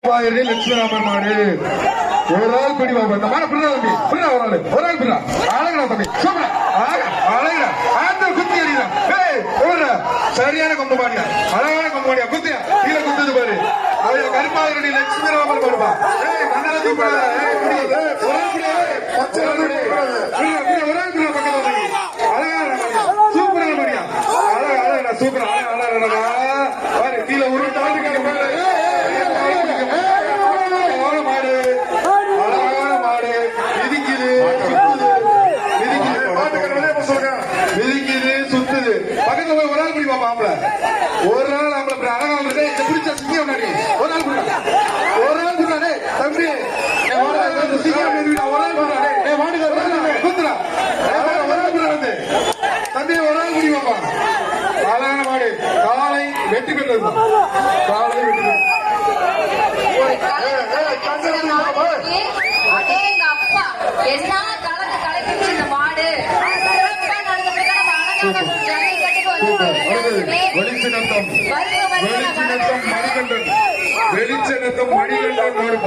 லட்சுமிராமன் மாடு ஒரு ஆள் பிடி வாங்க இந்த மாதிரி பிள்ளை தம்பி பிள்ளை ஒரு ஆள் பிள்ளை அழகா தம்பி சூப்பரா அழகா ஆந்த குத்தி அடிதான் சரியான கொம்பு மாடியா அழகான கொம்பு மாடியா குத்தியா கீழே குத்துது பாரு கருப்பாயிரடி லட்சுமிராமன் மாடுப்பா மன்னரை தூக்குறா ஒரு ஆள் பிள்ளை பக்கத்துல அழகான சூப்பரான மாடியா அழகா சூப்பரா அழகா பாரு கீழே ஒரு பக்கத்துல போய் ஒரு ஆள் பிடிப்பா மாப்பிள ஒரு நாள் நம்மள அழகா இருக்கு பிடிச்ச சிங்கம் ஒரு ஆள் ஒரு ஆள் குடுறானே தம்பி ஒரு ஆள் குத்துறா ஒரு ஆள் வந்து தம்பி ஒரு ஆள் பிடிப்பாப்பா அழகான மாடு காலை வெற்றி பெற்றது காலை வெற்றி வெளிச்சநத்தம் மணிகண்டன் வெளிச்சநத்தம் மணிகண்டன்